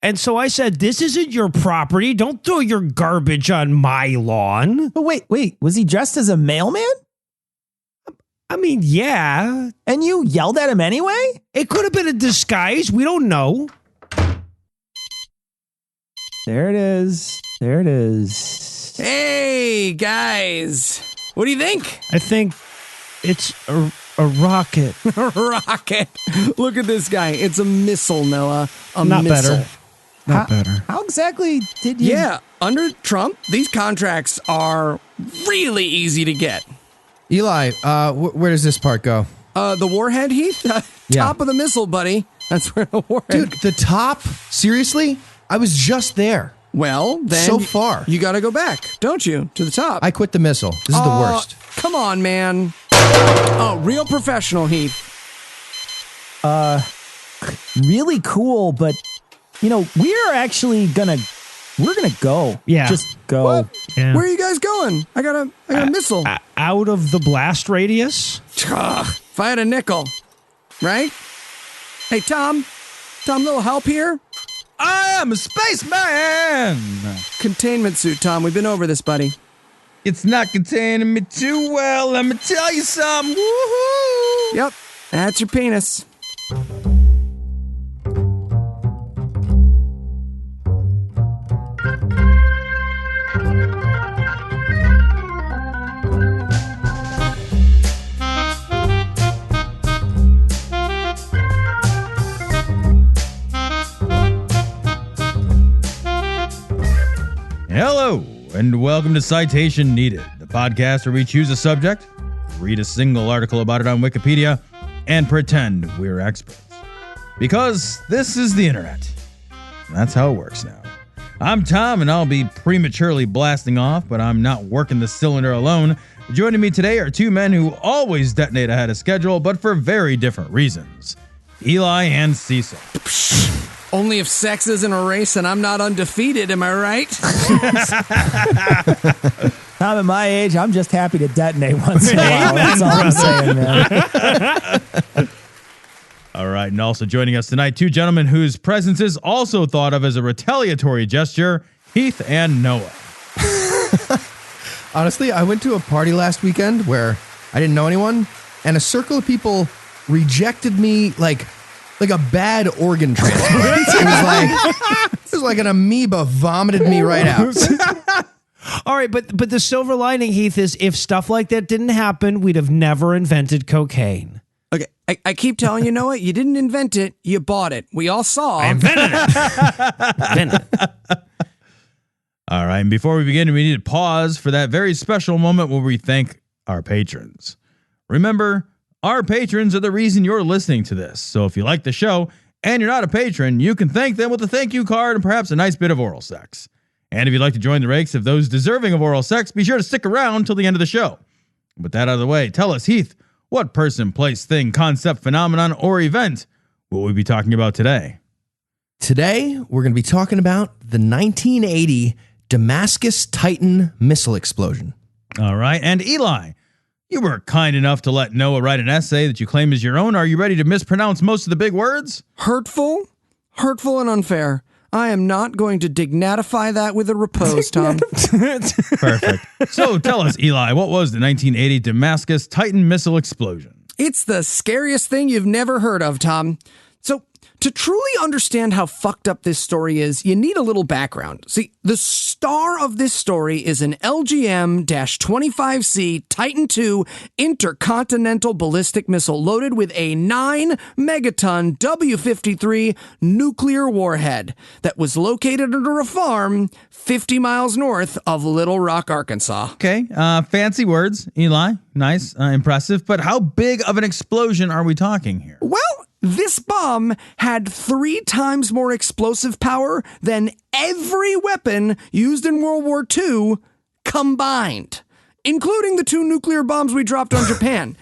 And so I said, this isn't your property. Don't throw your garbage on my lawn. But wait, was he dressed as a mailman? I mean, yeah. And you yelled at him anyway? It could have been a disguise. We don't know. There it is. There it is. Hey, guys. What do you think? I think it's a rocket. A rocket. Look at this guy. It's a missile, Noah. Not missile. better. Not better. How exactly did you... Yeah, under Trump, these contracts are really easy to get. Eli, where does this part go? The warhead, Heath? Top of the missile, buddy. That's where the warhead... Dude, the top? Seriously? I was just there. Well, then... So far. You gotta go back, don't you? To the top. I quit the missile. This is the worst. Come on, man. Oh, real professional, Heath. Really cool, but, you know, we're gonna go. Yeah. Just go. What? Yeah. Where are you guys going? I got a missile. Out of the blast radius? Ugh, if I had a nickel, right? Hey, Tom, little help here? I am a spaceman! Containment suit, Tom. We've been over this, buddy. It's not containing me too well. Let me tell you something. Woohoo! Yep, that's your penis. Hello, and welcome to Citation Needed, the podcast where we choose a subject, read a single article about it on Wikipedia, and pretend we're experts. Because this is the internet. That's how it works now. I'm Tom, and I'll be prematurely blasting off, but I'm not working the cylinder alone. Joining me today are two men who always detonate ahead of schedule, but for very different reasons. Eli and Cecil. Only if sex isn't a race and I'm not undefeated, am I right? Tom, at my age, I'm just happy to detonate once in a while. That's all I'm saying, man. All right, and also joining us tonight, two gentlemen whose presence is also thought of as a retaliatory gesture, Heath and Noah. Honestly, I went to a party last weekend where I didn't know anyone, and a circle of people rejected me like a bad organ transplant. It was like an amoeba vomited me right out. All right, but the silver lining, Heath, is if stuff like that didn't happen, we'd have never invented cocaine. Okay, I keep telling you, Noah, you didn't invent it, you bought it. We all saw. I invented it. All right, and before we begin, we need to pause for that very special moment where we thank our patrons. Remember, our patrons are the reason you're listening to this. So if you like the show and you're not a patron, you can thank them with a thank you card and perhaps a nice bit of oral sex. And if you'd like to join the ranks of those deserving of oral sex, be sure to stick around till the end of the show. With that out of the way, tell us, Heath, what person, place, thing, concept, phenomenon, or event will we be talking about today? Today, we're going to be talking about the 1980 Damascus Titan missile explosion. All right, and Eli, you were kind enough to let Noah write an essay that you claim is your own. Are you ready to mispronounce most of the big words? Hurtful and unfair. I am not going to dignatify that with a repose, Tom. Perfect. So tell us, Eli, what was the 1980 Damascus Titan missile explosion? It's the scariest thing you've never heard of, Tom. So, to truly understand how fucked up this story is, you need a little background. See, the star of this story is an LGM-25C Titan II intercontinental ballistic missile loaded with a 9-megaton W-53 nuclear warhead that was located under a farm 50 miles north of Little Rock, Arkansas. Okay, fancy words, Eli. Nice, impressive. But how big of an explosion are we talking here? Well, this bomb had 3 times more explosive power than every weapon used in World War II combined, including the 2 nuclear bombs we dropped on Japan.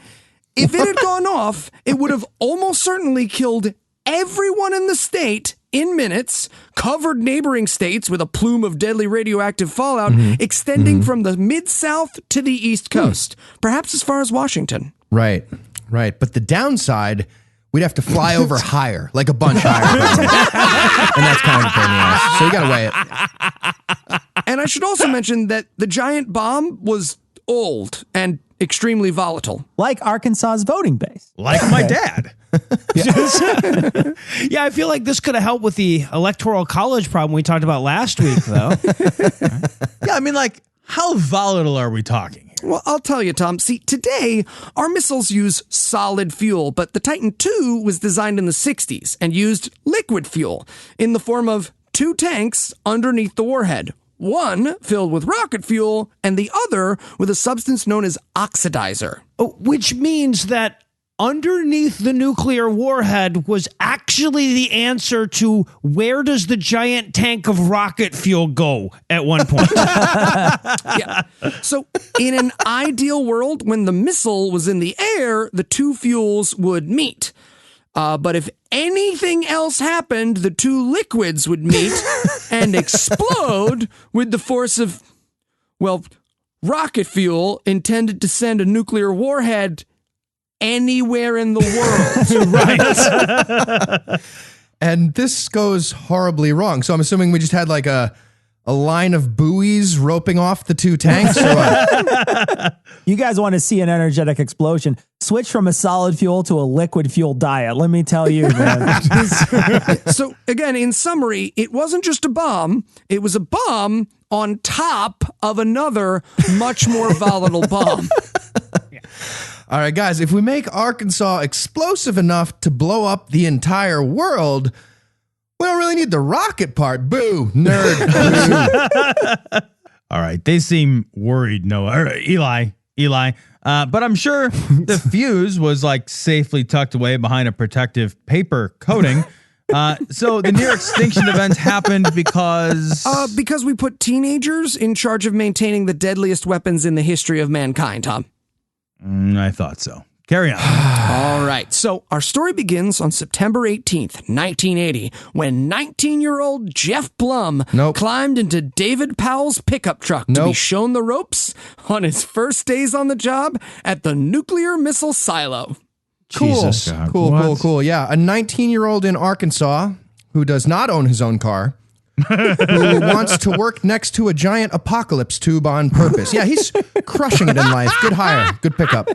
If it had gone off, it would have almost certainly killed everyone in the state in minutes, covered neighboring states with a plume of deadly radioactive fallout extending from the Mid-South to the East Coast, perhaps as far as Washington. Right. But the downside we'd have to fly over higher, like a bunch higher. And that's kind of a pain in the ass. So you got to weigh it. And I should also mention that the giant bomb was old and extremely volatile. Like Arkansas's voting base. Like my dad. Yeah, I feel like this could have helped with the electoral college problem we talked about last week, though. Yeah, I mean, like, how volatile are we talking here? Well, I'll tell you, Tom. See, today, our missiles use solid fuel, but the Titan II was designed in the 60s and used liquid fuel in the form of 2 tanks underneath the warhead. One filled with rocket fuel and the other with a substance known as oxidizer. Which means that underneath the nuclear warhead was actually the answer to where does the giant tank of rocket fuel go at one point. Yeah. So in an ideal world, when the missile was in the air, the 2 fuels would meet. But if anything else happened, the 2 liquids would meet and explode with the force of, well, rocket fuel intended to send a nuclear warhead anywhere in the world. Right. And this goes horribly wrong. So I'm assuming we just had like a line of buoys roping off the 2 tanks. Or what? You guys want to see an energetic explosion? Switch from a solid fuel to a liquid fuel diet. Let me tell you, man. So again, in summary, it wasn't just a bomb. It was a bomb on top of another much more volatile bomb. All right, guys, if we make Arkansas explosive enough to blow up the entire world, we don't really need the rocket part. Boo, nerd. All right, they seem worried, Noah. Or Eli. But I'm sure the fuse was like safely tucked away behind a protective paper coating. So the near extinction event happened because... Because we put teenagers in charge of maintaining the deadliest weapons in the history of mankind, Tom. I thought so. Carry on. All right. So our story begins on September 18th, 1980, when 19-year-old Jeff Blum climbed into David Powell's pickup truck to be shown the ropes on his first days on the job at the nuclear missile silo. Jesus. God. Cool. Yeah, a 19-year-old in Arkansas who does not own his own car, who wants to work next to a giant apocalypse tube on purpose. Yeah, he's crushing it in life. Good hire. Good pickup.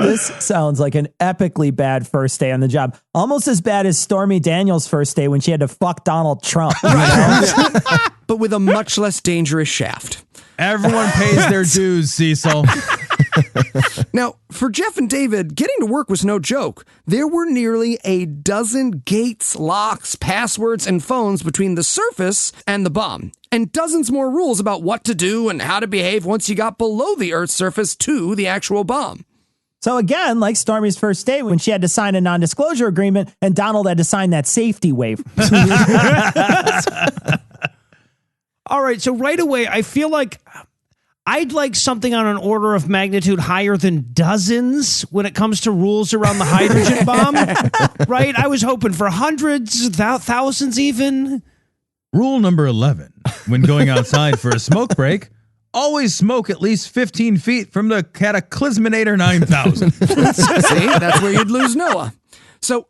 This sounds like an epically bad first day on the job. Almost as bad as Stormy Daniels' first day when she had to fuck Donald Trump. You know? But with a much less dangerous shaft. Everyone pays their dues, Cecil. Now, for Jeff and David, getting to work was no joke. There were nearly a dozen gates, locks, passwords, and phones between the surface and the bomb, and dozens more rules about what to do and how to behave once you got below the Earth's surface to the actual bomb. So again, like Stormy's first day when she had to sign a non-disclosure agreement and Donald had to sign that safety waiver. All right, so right away, I feel like I'd like something on an order of magnitude higher than dozens when it comes to rules around the hydrogen bomb, right? I was hoping for hundreds, thousands even. Rule number 11, when going outside for a smoke break, always smoke at least 15 feet from the Cataclysminator 9000. See, that's where you'd lose Noah. So,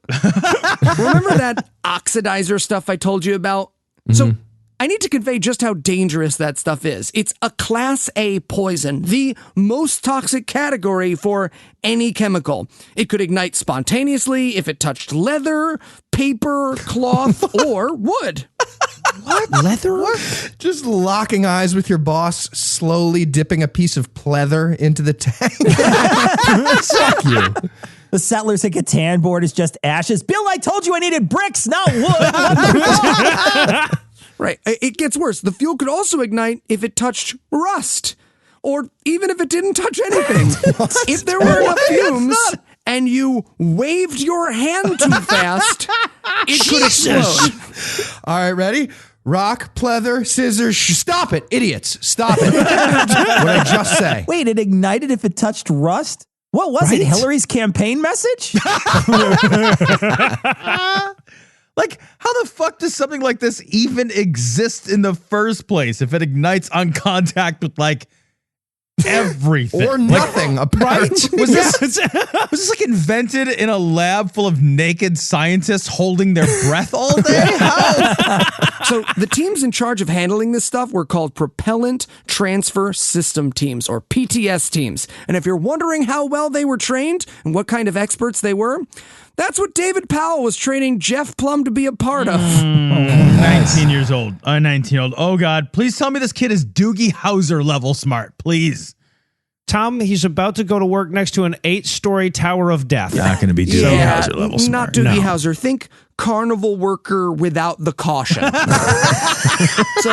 remember that oxidizer stuff I told you about? So, I need to convey just how dangerous that stuff is. It's a Class A poison, the most toxic category for any chemical. It could ignite spontaneously if it touched leather, paper, cloth, or wood. What? Leather? What? Just locking eyes with your boss, slowly dipping a piece of pleather into the tank. Fuck you. The Settlers at Catan board is just ashes. Bill, I told you I needed bricks, not wood. What the fuck? Right. It gets worse. The fuel could also ignite if it touched rust, or even if it didn't touch anything. If there were enough fumes and you waved your hand too fast, it could explode. All right, ready? Rock, pleather, scissors. Stop it, idiots. Stop it. What I just say. Wait, it ignited if it touched rust? What was it? Hillary's campaign message? Like, how the fuck does something like this even exist in the first place if it ignites on contact with, like, everything. Or nothing, apparently. Was this like invented in a lab full of naked scientists holding their breath all day? How? So the teams in charge of handling this stuff were called Propellant Transfer System Teams, or PTS teams. And if you're wondering how well they were trained and what kind of experts they were, that's what David Powell was training Jeff Plum to be a part of. 19 years old. 19-year-old. Oh, God. Please tell me this kid is Doogie Howser level smart. Please. Tom, he's about to go to work next to an 8-story tower of death. Not going to be Doogie Howser level smart. Not Doogie Howser. Think carnival worker without the caution. So,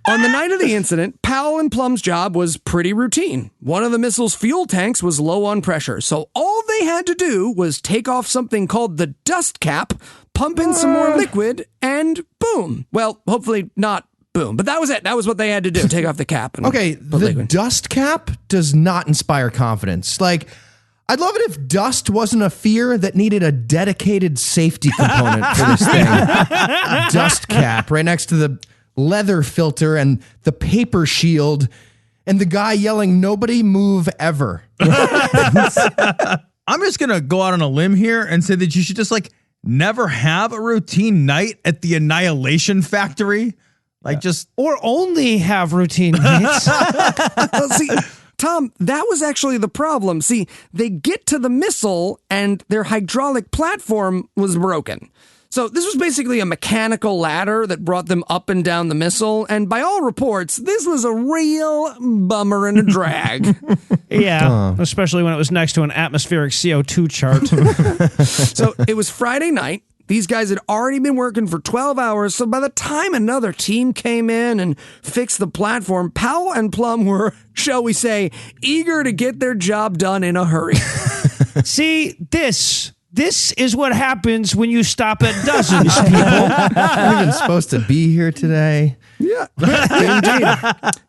on the night of the incident, Powell and Plum's job was pretty routine. One of the missile's fuel tanks was low on pressure, so all they had to do was take off something called the dust cap, pump in some more liquid, and boom. Well, hopefully not boom, but that was it. That was what they had to do. Take off the cap. And Okay, put the liquid. dust cap does not inspire confidence. Like, I'd love it if dust wasn't a fear that needed a dedicated safety component for this thing. Dust cap right next to the leather filter and the paper shield and the guy yelling, "Nobody move ever." I'm just going to go out on a limb here and say that you should just like never have a routine night at the Annihilation Factory. Like just Or only have routine nights. Well, see, Tom, that was actually the problem. See, they get to the missile and their hydraulic platform was broken. So this was basically a mechanical ladder that brought them up and down the missile. And by all reports, this was a real bummer and a drag. Yeah, especially when it was next to an atmospheric CO2 chart. So it was Friday night. These guys had already been working for 12 hours, so by the time another team came in and fixed the platform, Powell and Plum were, shall we say, eager to get their job done in a hurry. See, this is what happens when you stop at dozens, people. I'm even supposed to be here today. Yeah, indeed.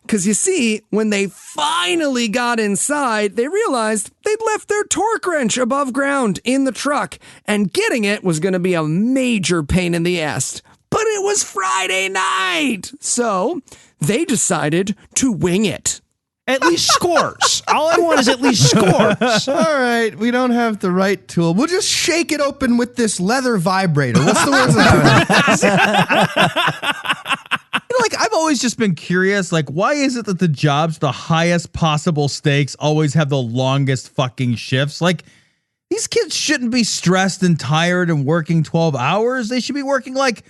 Because you see, when they finally got inside, they realized they'd left their torque wrench above ground in the truck, and getting it was going to be a major pain in the ass. But it was Friday night, so they decided to wing it. At least scores. All I want is at least scores. All right, we don't have the right tool. We'll just shake it open with this leather vibrator. What's the worst that? like I've always just been curious, like why is it that the jobs, the highest possible stakes, always have the longest fucking shifts? Like these kids shouldn't be stressed and tired and working 12 hours. They should be working like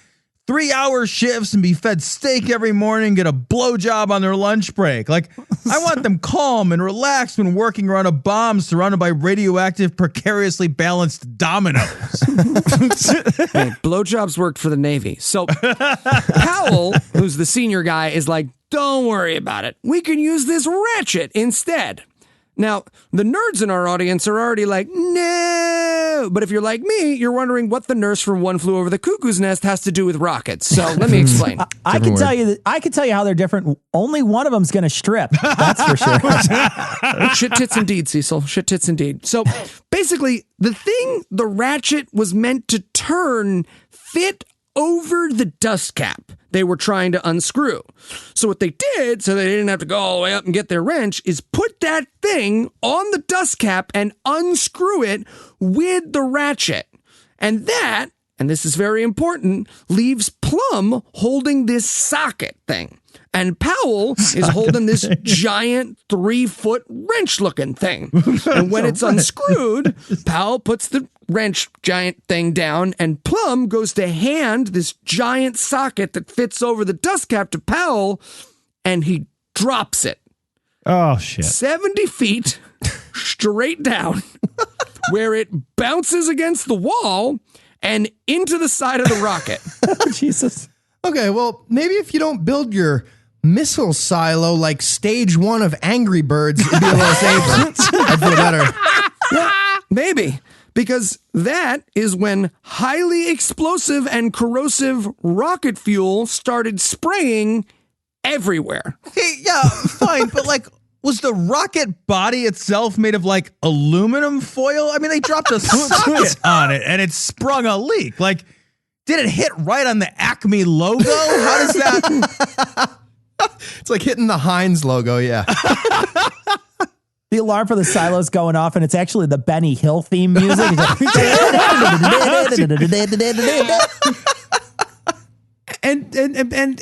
3-hour shifts and be fed steak every morning, get a blowjob on their lunch break. Like, I want them calm and relaxed when working around a bomb surrounded by radioactive, precariously balanced dominoes. Hey, blowjobs worked for the Navy. So Powell, who's the senior guy, is like, don't worry about it. We can use this ratchet instead. Now, the nerds in our audience are already like, no. But if you're like me, you're wondering what the nurse from One Flew Over the Cuckoo's Nest has to do with rockets. So let me explain. I can tell you how they're different. Only one of them's going to strip. That's for sure. Shit tits indeed, Cecil. Shit tits indeed. So basically, the thing the ratchet was meant to turn fit over the dust cap they were trying to unscrew. So what they did, so they didn't have to go all the way up and get their wrench, is put that thing on the dust cap and unscrew it with the ratchet. And that, and this is very important, leaves Plum holding this socket thing. And Powell is holding this giant 3-foot wrench looking thing. And when it's unscrewed, Powell puts the wrench giant thing down, and Plum goes to hand this giant socket that fits over the dust cap to Powell, and he drops it. Oh, shit. 70 feet straight down, where it bounces against the wall and into the side of the rocket. Jesus. Okay, well, maybe if you don't build your missile silo like stage 1 of Angry Birds, it'd be a little safer. I'd feel better. Yeah, maybe. Because that is when highly explosive and corrosive rocket fuel started spraying everywhere. Hey, yeah, fine, but like, was the rocket body itself made of like aluminum foil? I mean, they dropped a socket on it and it sprung a leak. Like, did it hit right on the Acme logo? How does that? It's like hitting the Heinz logo. Yeah. The alarm for the silo's going off, and it's actually the Benny Hill theme music. And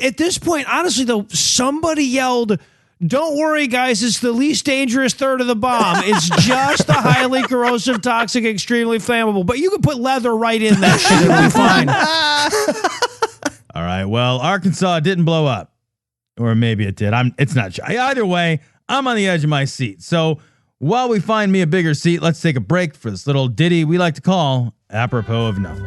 at this point, honestly, though, somebody yelled, "Don't worry, guys, it's the least dangerous third of the bomb. It's just a highly corrosive, toxic, extremely flammable. But you can put leather right in that shit. It'll be fine." All right. Well, Arkansas didn't blow up. Or maybe it did. It's not sure. Either way, I'm on the edge of my seat. So while we find me a bigger seat, let's take a break for this little ditty we like to call Apropos of Nothing.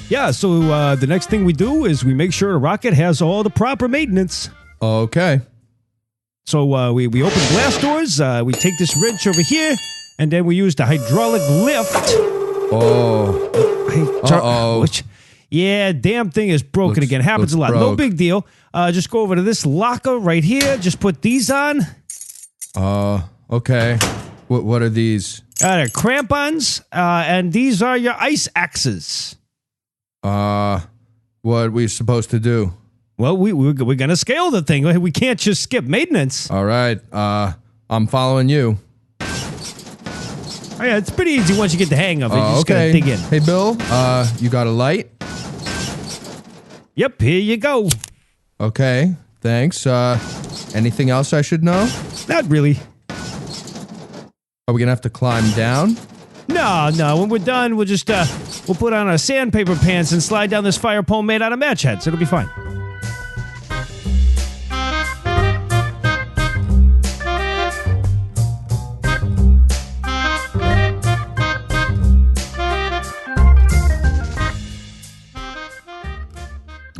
Yeah, so the next thing we do is we make sure the rocket has all the proper maintenance. Okay. So we open glass doors, we take this wrench over here, and then we use the hydraulic lift. Oh. Uh-oh. Yeah, damn thing is broken again. Happens a lot. No big deal. Just go over to this locker right here. Just put these on. Okay. What are these? They're crampons, and these are your ice axes. What are we supposed to do? Well, we're going to scale the thing. We can't just skip maintenance. All right. I'm following you. Oh, yeah, it's pretty easy once you get the hang of it. You just got to dig in. Hey, Bill, you got a light? Yep, here you go. Okay, thanks. Anything else I should know? Not really. Are we going to have to climb down? No. When we're done, we'll just we'll put on our sandpaper pants and slide down this fire pole made out of match heads. It'll be fine.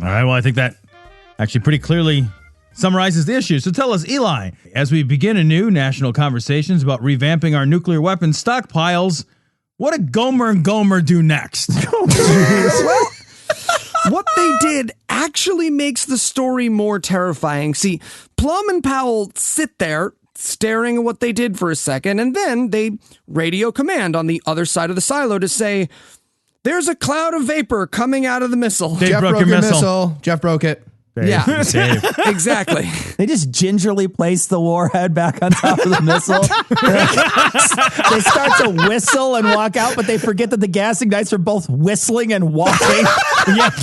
All right, well, I think that actually pretty clearly summarizes the issue. So tell us, Eli, as we begin anew national conversations about revamping our nuclear weapons stockpiles, what did Gomer and Gomer do next? Well, what they did actually makes the story more terrifying. See, Plum and Powell sit there staring at what they did for a second, and then they radio command on the other side of the silo to say, "There's a cloud of vapor coming out of the missile." Dave Jeff broke broke your your missile. missile. Jeff broke it. Yeah, Dave. exactly. They just gingerly place the warhead back on top of the missile. They start to whistle and walk out, but they forget that the gas ignites are both whistling and walking. Yep.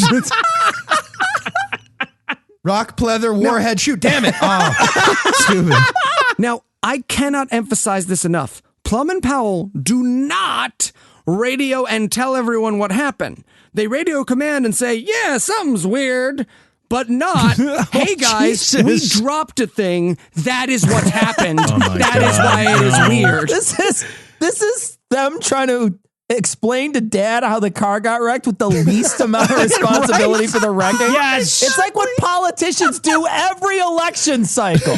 Rock, pleather, warhead, shoot. Damn it. Oh, stupid. Now, I cannot emphasize this enough. Plum and Powell do not radio and tell everyone what happened. They radio command and say, "Yeah, something's weird," but not, "Hey guys, Jesus. we dropped a thing. That is what happened. my That is God, why it is no. weird." This is them trying to explain to Dad how the car got wrecked with the least amount of responsibility for the wrecking. Yes. It's like what politicians do every election cycle.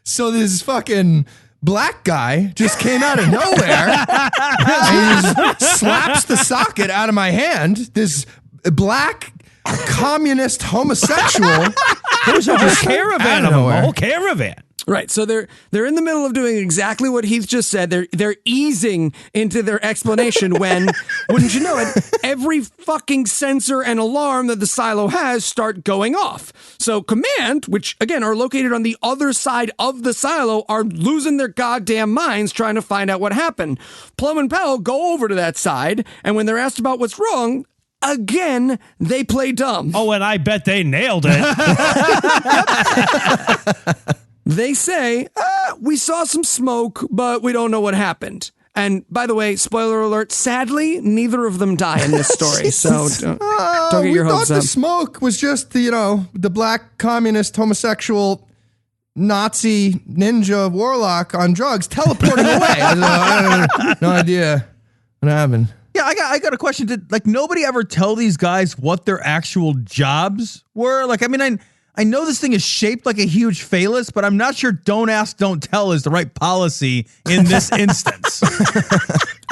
So this fucking black guy just came out of nowhere and he just slaps the socket out of my hand. This black communist homosexual. There's a whole caravan Out of of them. A nowhere. whole caravan. Right, so they're in the middle of doing exactly what Heath just said. They're easing into their explanation when, wouldn't you know it, every fucking sensor and alarm that the silo has start going off. So command, which again are located on the other side of the silo, are losing their goddamn minds trying to find out what happened. Plum and Powell go over to that side, and when they're asked about what's wrong, again, they play dumb. Oh, and I bet they nailed it. They say, "We saw some smoke, but we don't know what happened." And by the way, spoiler alert, sadly, neither of them die in this story. So don't get your hopes We thought up. the smoke was just, the black communist homosexual Nazi ninja warlock on drugs teleporting away. I have no idea what happened. Yeah, I got a question. Did nobody ever tell these guys what their actual jobs were? I know this thing is shaped like a huge phallus, but I'm not sure don't ask, don't tell is the right policy in this instance.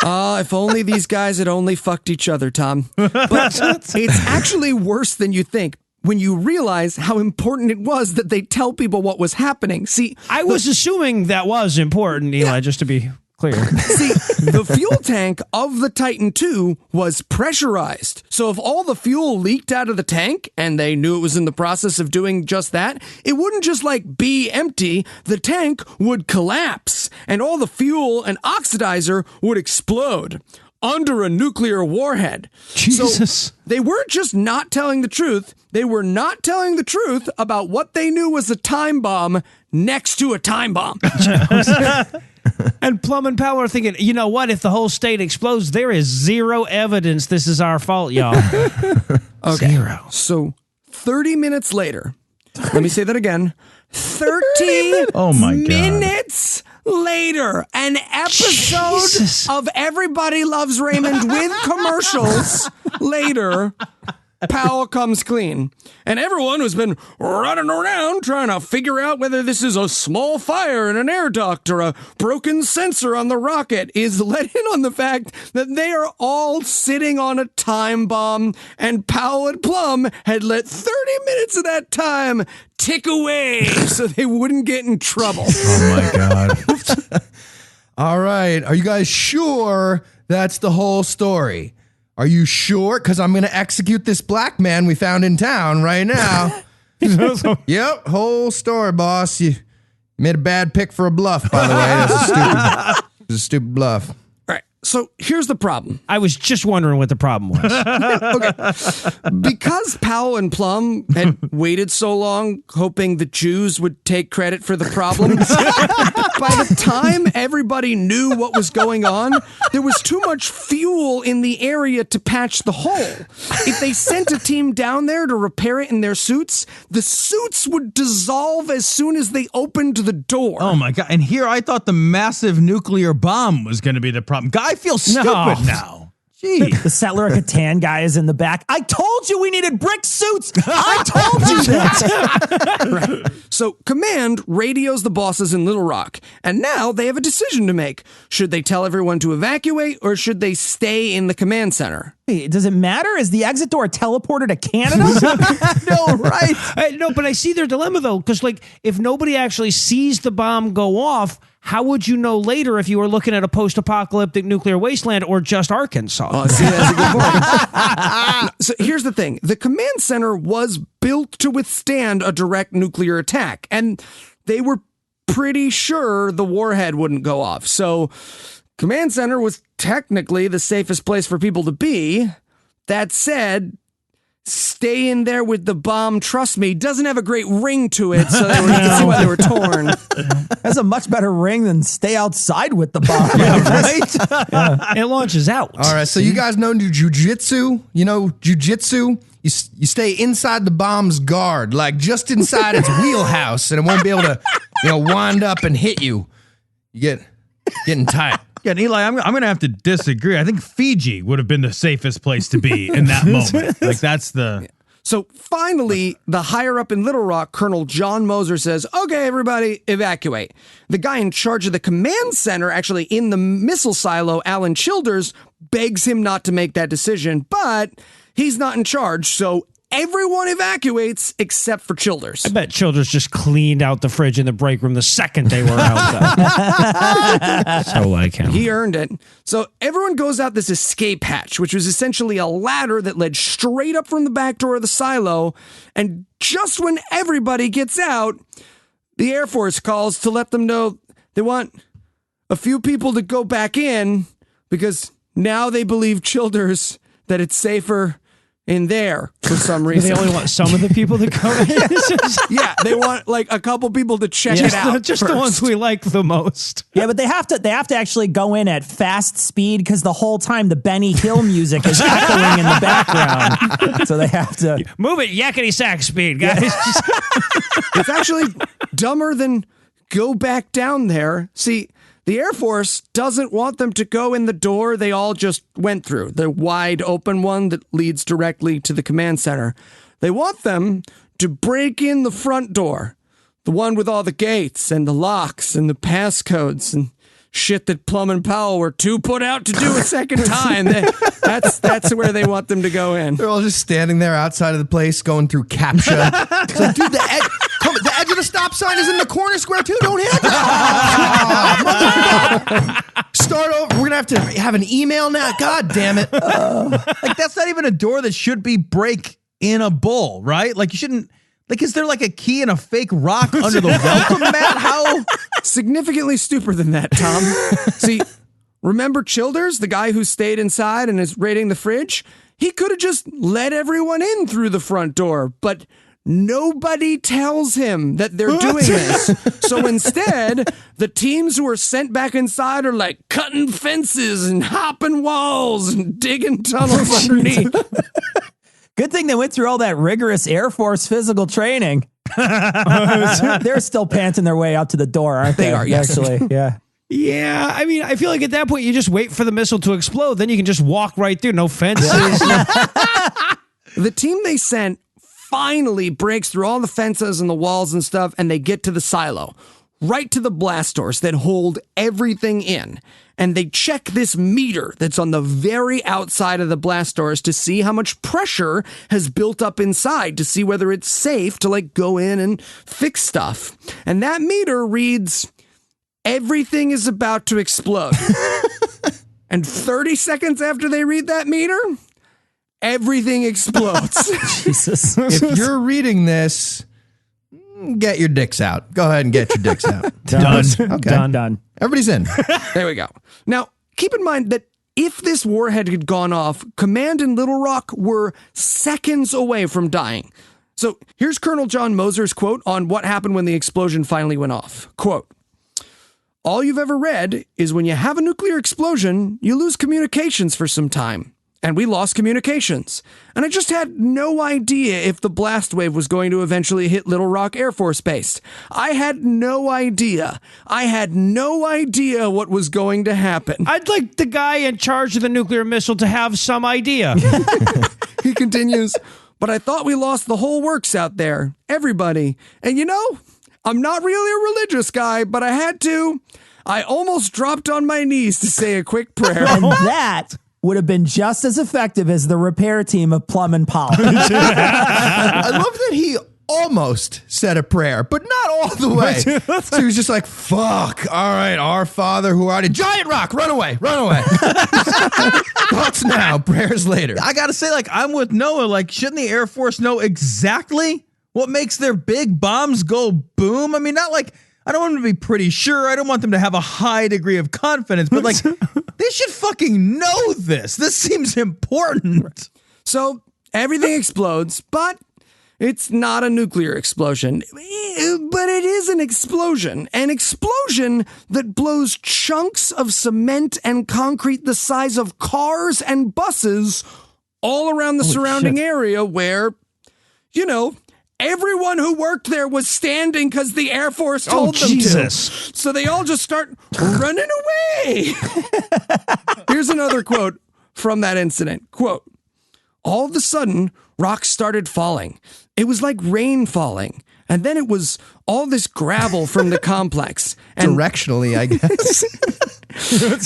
If only these guys had only fucked each other, Tom. But it's actually worse than you think. when you realize how important it was that they tell people what was happening. See, I was assuming that was important, Eli, just to be clear. See, the fuel tank of the Titan II was pressurized. So if all the fuel leaked out of the tank, and they knew it was in the process of doing just that, it wouldn't just be empty. The tank would collapse, and all the fuel and oxidizer would explode under a nuclear warhead. Jesus. So they weren't just not telling the truth. They were not telling the truth about what they knew was a time bomb next to a time bomb. And Plum and Powell are thinking, you know what? If the whole state explodes, there is zero evidence this is our fault, y'all. Okay. Zero. So 30 minutes later, let me say that again. 30 Oh my God. minutes later, an episode Jesus. of Everybody Loves Raymond with commercials later, Powell comes clean. And everyone who's been running around trying to figure out whether this is a small fire in an air duct or a broken sensor on the rocket is let in on the fact that they are all sitting on a time bomb, and Powell and Plum had let 30 minutes of that time tick away so they wouldn't get in trouble. Oh my God. All right. Are you guys sure that's the whole story? Are you sure? Because I'm going to execute this black man we found in town right now. Yep, whole story, boss. You made a bad pick for a bluff, by the way. That's a stupid bluff. All right. So here's the problem. I was just wondering what the problem was. Because Powell and Plum had waited so long, hoping the Jews would take credit for the problem, by the time everybody knew what was going on, there was too much fuel in the area to patch the hole. If they sent a team down there to repair it in their suits, the suits would dissolve as soon as they opened the door. Oh my God. And here I thought the massive nuclear bomb was going to be the problem. God, I feel stupid now. Jeez. The Settler of Catan guy is in the back. I told you we needed brick suits. I told you that. Right. So Command radios the bosses in Little Rock, and now they have a decision to make. Should they tell everyone to evacuate, or should they stay in the command center? Hey, does it matter? Is the exit door a teleporter to Canada? No, right? No, but I see their dilemma, though, because, if nobody actually sees the bomb go off, how would you know later if you were looking at a post-apocalyptic nuclear wasteland or just Arkansas? Oh, see, that's a good point. So here's the thing. The command center was built to withstand a direct nuclear attack, and they were pretty sure the warhead wouldn't go off. So command center was technically the safest place for people to be. That said, stay in there with the bomb, trust me, doesn't have a great ring to it, so you can see why they were torn. That's a much better ring than stay outside with the bomb. Right? It launches out. All right, so you guys know jujitsu? You know jujitsu? You stay inside the bomb's guard, just inside its wheelhouse, and it won't be able to, wind up and hit you. You getting tight. Yeah, and Eli, I'm going to have to disagree. I think Fiji would have been the safest place to be in that moment. That's the... So finally, the higher up in Little Rock, Colonel John Moser says, okay, everybody, evacuate. The guy in charge of the command center, actually in the missile silo, Alan Childers, begs him not to make that decision, but he's not in charge, so everyone evacuates except for Childers. I bet Childers just cleaned out the fridge in the break room the second they were out. So like him. He earned it. So everyone goes out this escape hatch, which was essentially a ladder that led straight up from the back door of the silo. And just when everybody gets out, the Air Force calls to let them know they want a few people to go back in because now they believe Childers that it's safer in there for some reason. They only want some of the people to go in. Yeah, they want a couple people to check it out. Just the ones we like the most. Yeah, but they have to actually go in at fast speed because the whole time the Benny Hill music is echoing in the background. So they have to move it yakety sack speed, guys. It's actually dumber than go back down there. See, the Air Force doesn't want them to go in the door they all just went through, the wide open one that leads directly to the command center. They want them to break in the front door, the one with all the gates and the locks and the passcodes, and shit that Plum and Powell were too put out to do a second time. That's where they want them to go in. They're all just standing there outside of the place going through CAPTCHA. It's like, dude, the edge of the stop sign is in the corner square too. Don't hit it. Start over. We're going to have an email now. God damn it. Like, that's not even a door that should be break in a bowl, right? Like, you shouldn't. Like, is there like a key and a fake rock under the welcome mat? How? Significantly stupider than that, Tom. See, remember Childers, the guy who stayed inside and is raiding the fridge? He could have just let everyone in through the front door, but nobody tells him that they're doing this. So instead, the teams who are sent back inside are like cutting fences and hopping walls and digging tunnels underneath. Good thing they went through all that rigorous Air Force physical training. They're still panting their way out to the door, aren't they? They are, yes. Actually, yeah. Yeah, I mean, I feel like at that point you just wait for the missile to explode. Then you can just walk right through. No fences. The team they sent finally breaks through all the fences and the walls and stuff, and they get to the silo, right to the blast doors that hold everything in. And they check this meter that's on the very outside of the blast doors to see how much pressure has built up inside, to see whether it's safe to like go in and fix stuff. And that meter reads, everything is about to explode. And 30 seconds after they read that meter, everything explodes. Jesus. If you're reading this, get your dicks out. Go ahead and get your dicks out. Done. Okay. Done. Everybody's in. There we go. Now, keep in mind that if this warhead had gone off, Command and Little Rock were seconds away from dying. So here's Colonel John Moser's quote on what happened when the explosion finally went off. Quote, all you've ever read is when you have a nuclear explosion, you lose communications for some time. And we lost communications. And I just had no idea if the blast wave was going to eventually hit Little Rock Air Force Base. I had no idea. I had no idea what was going to happen. I'd like the guy in charge of the nuclear missile to have some idea. He continues, but I thought we lost the whole works out there. Everybody. And you know, I'm not really a religious guy, but I had to. I almost dropped on my knees to say a quick prayer. And that would have been just as effective as the repair team of Plum and Powell. I love that he almost said a prayer, but not all the way. So he was just like, fuck, all right, our Father who art in giant rock, run away. Thoughts now, prayers later. I gotta say, like, I'm with Noah. Like, shouldn't the Air Force know exactly what makes their big bombs go boom? I mean, not like, I don't want them to be pretty sure. I don't want them to have a high degree of confidence, but like, they should fucking know this. This seems important. So everything explodes, but it's not a nuclear explosion. But it is an explosion that blows chunks of cement and concrete the size of cars and buses all around the surrounding area where, you know, everyone who worked there was standing because the Air Force told them to. So they all just start running away. Here's another quote from that incident. Quote, all of a sudden, rocks started falling. It was like rain falling. And then it was all this gravel from the complex. And directionally, I guess.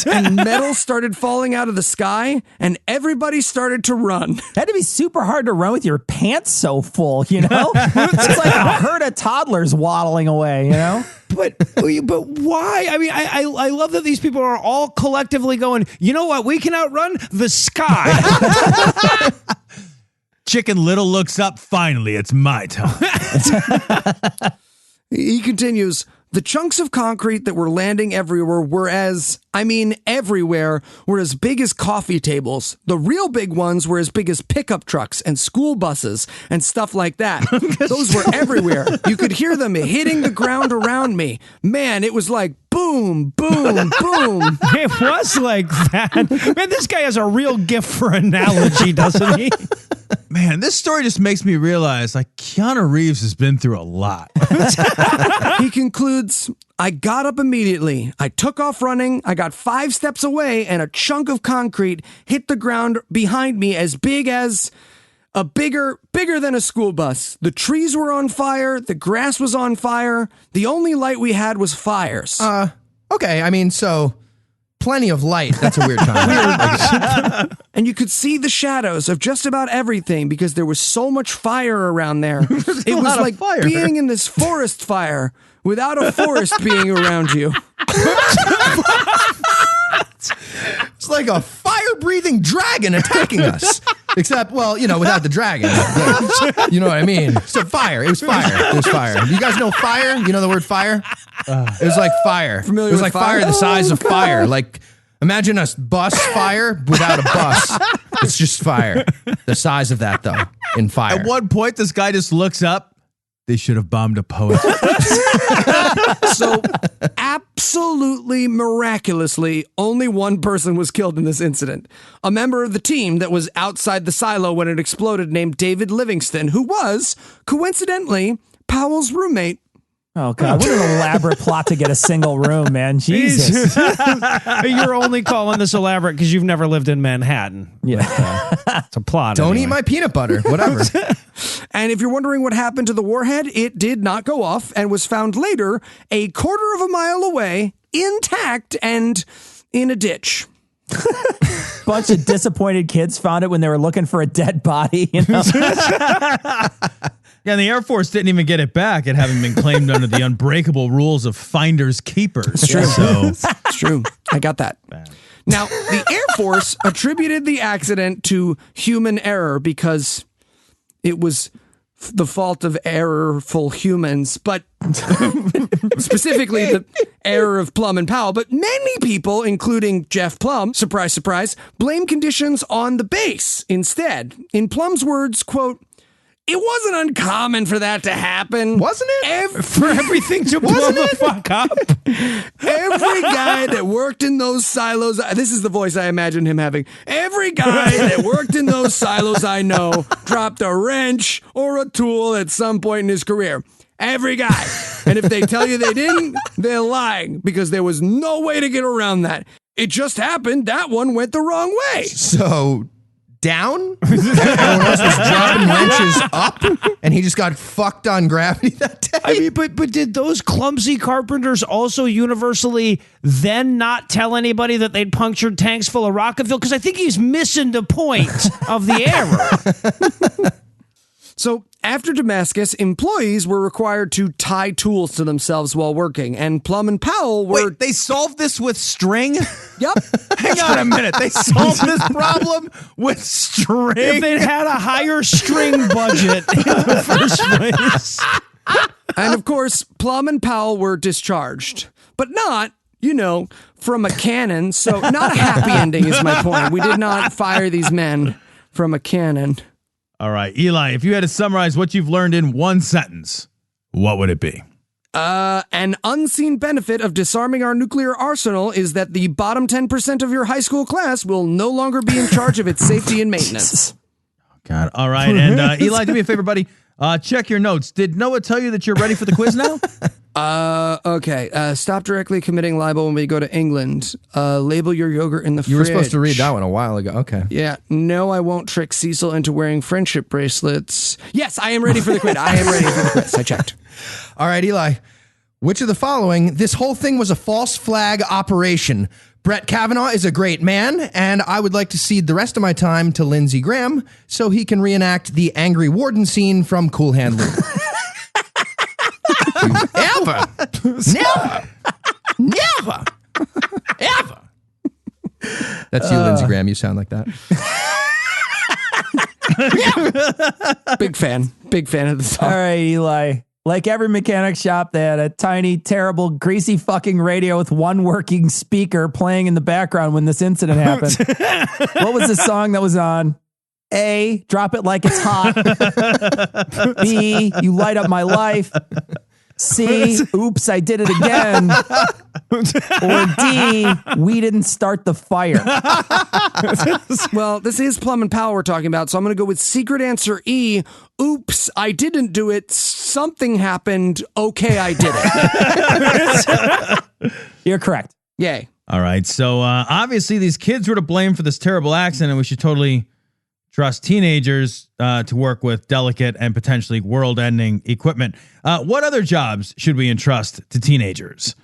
and metal started falling out of the sky, and everybody started to run. It had to be super hard to run with your pants so full, you know? It's like a herd of toddlers waddling away, you know? But why? I mean, I love that these people are all collectively going, you know what? We can outrun the sky. Chicken Little looks up. Finally, it's my time. He continues, the chunks of concrete that were landing everywhere were as big as coffee tables. The real big ones were as big as pickup trucks and school buses and stuff like that. Those were everywhere. You could hear them hitting the ground around me. Man, it was like boom, boom, boom. It was like that. Man, this guy has a real gift for analogy, doesn't he? Man, this story just makes me realize, like, Keanu Reeves has been through a lot. He concludes, I got up immediately. I took off running. I got 5 steps away, and a chunk of concrete hit the ground behind me as big as bigger than a school bus. The trees were on fire. The grass was on fire. The only light we had was fires. Okay, I mean, so plenty of light. That's a weird time. And you could see the shadows of just about everything because there was so much fire around there. It was like being in this forest fire without a forest being around you. It's like a fire-breathing dragon attacking us. Except, well, without the dragon. You know what I mean? So fire. It was fire. It was fire. You guys know fire? You know the word fire? It was like fire. Familiar it was with like fire the size of fire. Like, imagine a bus fire without a bus. It's just fire. The size of that, though, in fire. At one point, this guy just looks up. They should have bombed a poet. So, absolutely miraculously, only one person was killed in this incident. A member of the team that was outside the silo when it exploded named David Livingston, who was, coincidentally, Powell's roommate. Oh, God. What an elaborate plot to get a single room, man. Jesus. You're only calling this elaborate because you've never lived in Manhattan. Yeah. It's a plot. Don't anyway. eat my peanut butter. Whatever. And if you're wondering what happened to the warhead, it did not go off and was found later a quarter of a mile away, intact and in a ditch. Bunch of disappointed kids found it when they were looking for a dead body. Yeah, and the Air Force didn't even get it back, it having been claimed under the unbreakable rules of finders keepers. It's true. So, It's true. I got that. Now, the Air Force attributed the accident to human error because it was the fault of errorful humans, but specifically the error of Plum and Powell. But many people, including Jeff Plum, surprise, surprise, blame conditions on the base instead. In Plum's words, quote, "It wasn't uncommon for that to happen. Wasn't it? For everything to blow the fuck up. Every guy that worked in those silos, this is the voice I imagine him having. Every guy that worked in those silos I know dropped a wrench or a tool at some point in his career. Every guy. And if they tell you they didn't, they're lying because there was no way to get around that. It just happened. That one went the wrong way. So down? Everyone else was dropping wrenches up, and he just got fucked on gravity that day. I mean, but did those clumsy carpenters also universally then not tell anybody that they'd punctured tanks full of rocket fuel? Because I think he's missing the point of the error. So after Damascus, employees were required to tie tools to themselves while working, and Plum and Powell were... wait, they solved this with string? Yep. Hang on a minute. They solved this problem with string? If they'd had a higher string budget in the first place. And of course, Plum and Powell were discharged, but not, from a cannon. So not a happy ending is my point. We did not fire these men from a cannon. All right, Eli, if you had to summarize what you've learned in one sentence, what would it be? An unseen benefit of disarming our nuclear arsenal is that the bottom 10% of your high school class will no longer be in charge of its safety and maintenance. God. All right. And Eli, do me a favor, buddy. Check your notes. Did Noah tell you that you're ready for the quiz now? Okay. Stop directly committing libel when we go to England. Label your yogurt in the fridge. You were supposed to read that one a while ago. Okay. Yeah. No, I won't trick Cecil into wearing friendship bracelets. Yes, I am ready for the quiz. I am ready for the quiz. I checked. All right, Eli. Which of the following, this whole thing was a false flag operation? Brett Kavanaugh is a great man, and I would like to cede the rest of my time to Lindsey Graham so he can reenact the angry warden scene from Cool Hand Luke. Ever. Never. Ever. That's you, Lindsey Graham. You sound like that. Big fan of the song. All right, Eli. Like every mechanic shop, they had a tiny, terrible, greasy fucking radio with one working speaker playing in the background when this incident happened. What was the song that was on? A, drop it like it's hot. B, you light up my life. C, oops, I did it again. Or D, we didn't start the fire. Well, this is Plum and Powell we're talking about, so I'm going to go with secret answer E. Oops, I didn't do it. Something happened. Okay, I did it. You're correct. Yay. All right. So obviously these kids were to blame for this terrible accident, and we should totally trust teenagers to work with delicate and potentially world-ending equipment. What other jobs should we entrust to teenagers?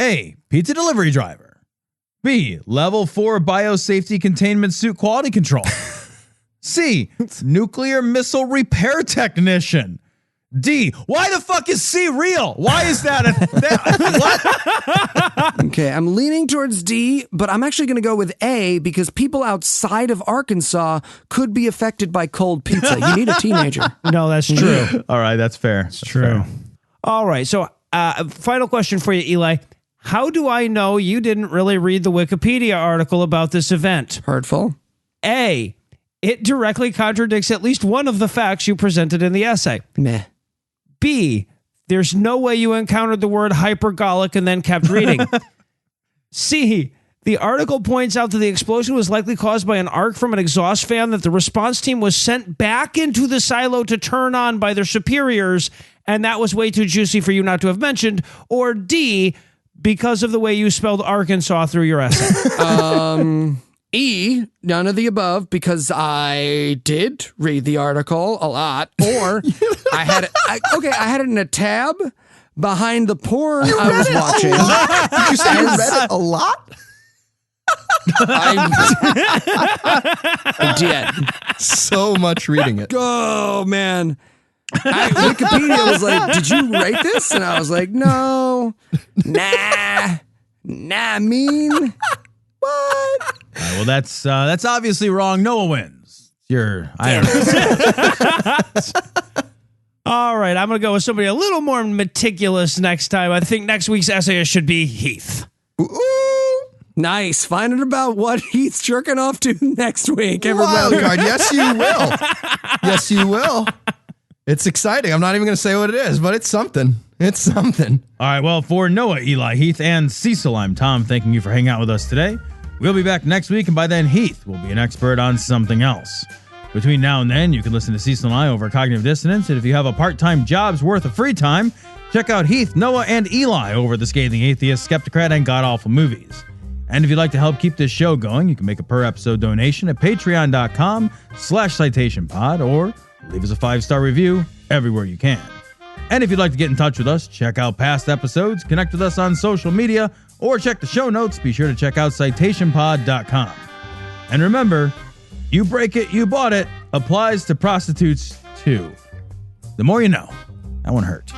A, pizza delivery driver. B, level 4 biosafety containment suit quality control. C, nuclear missile repair technician. D, why the fuck is C real? Why is that? What? Okay, I'm leaning towards D, but I'm actually going to go with A because people outside of Arkansas could be affected by cold pizza. You need a teenager. No, that's true. All right, that's fair. That's True. All right. So, final question for you, Eli. How do I know you didn't really read the Wikipedia article about this event? Hurtful. A, it directly contradicts at least one of the facts you presented in the essay. Meh. B, there's no way you encountered the word hypergolic and then kept reading. C, the article points out that the explosion was likely caused by an arc from an exhaust fan that the response team was sent back into the silo to turn on by their superiors, and that was way too juicy for you not to have mentioned. Or D, because of the way you spelled Arkansas through your essay. E, none of the above, because I did read the article a lot, or I had it in a tab behind the porn I was watching. Did you say you read it a lot? I did. So much reading it. Oh, man. Wikipedia was like, did you write this? And I was like, no. Nah, mean. What? All right, well, that's obviously wrong. Noah wins. I don't know. All right, I'm going to go with somebody a little more meticulous next time. I think next week's essayist should be Heath. Ooh, nice. Finding about what Heath's jerking off to next week. Wild card. Yes, you will. Yes, you will. It's exciting. I'm not even going to say what it is, but it's something. It's something. All right, well, for Noah, Eli, Heath, and Cecil, I'm Tom, thanking you for hanging out with us today. We'll be back next week, and by then, Heath will be an expert on something else. Between now and then, you can listen to Cecil and I over Cognitive Dissonance, and if you have a part-time job's worth of free time, check out Heath, Noah, and Eli over the Scathing Atheist, Skeptocrat, and God-Awful Movies. And if you'd like to help keep this show going, you can make a per-episode donation at patreon.com/citationpod, or leave us a 5-star review everywhere you can. And if you'd like to get in touch with us, check out past episodes, connect with us on social media, or check the show notes, be sure to check out citationpod.com. And remember, you break it, you bought it, applies to prostitutes too. The more you know. That one hurt.